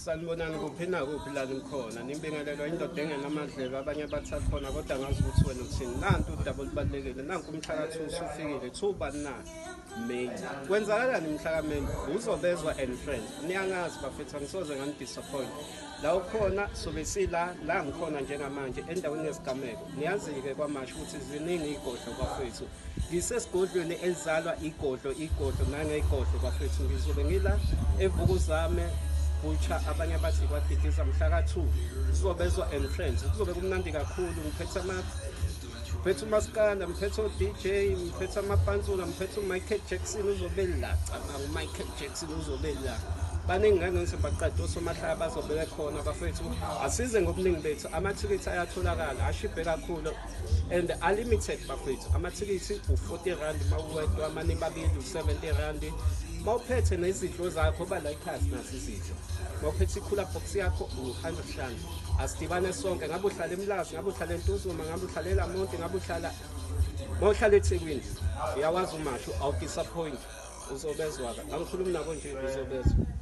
Sanibonani kuphi na kuphi la nikhona nibingelelwa indoda engenamadlebe abanye bathi akhona kodwa ngazi ukuthi wena uthini nantu udaba olubalulekile nanku umhlaka 2 usufikile 2 bani na May kwenzakalani umhlaka May uzobezwa and friends niyangazi bafethu ngisoze ngani disappoint la ukhona sobe sila la ngikhona njengamanje endaweni yesigameko niyazi-ke kwamasho ukuthi ziningi igodlo bafethu ngisesigodlweni elizalwa igodlo nangegodlo bafethu ngizobe ngila evukuzame Bucha abanye bathi kwadikiza mhlaka 2 sizobezwa and friends kuzobe kumnandi kakhulu ngiphethe umaskanda ngiphethe DJ ngiphethe amapansula ngiphethe uMichael Jackson uzobe la Michael Jackson uzobe la baningi ngangise baqeda osomahlaya bazobeka khona bafethu asize ngobuningi bethu amathikithi ayatholakala ashibhe kakhulu and unlimited bafethu amathikithi u40 rand mawuwedwa amani babili u70 rand mawuphethe nezidlo zakho bala ikhasi nasi izidlo mawuphethe ikhula box yakho u100 asidibane sonke ngabe uhlala eMlazi ngabe uhlala eNtuzuma ngabe uhlala eLamonti ngabe uhlala eThekwini uyawazi umasho awu disappoint uzobezwa angikhulumi nabo nje uzobezwa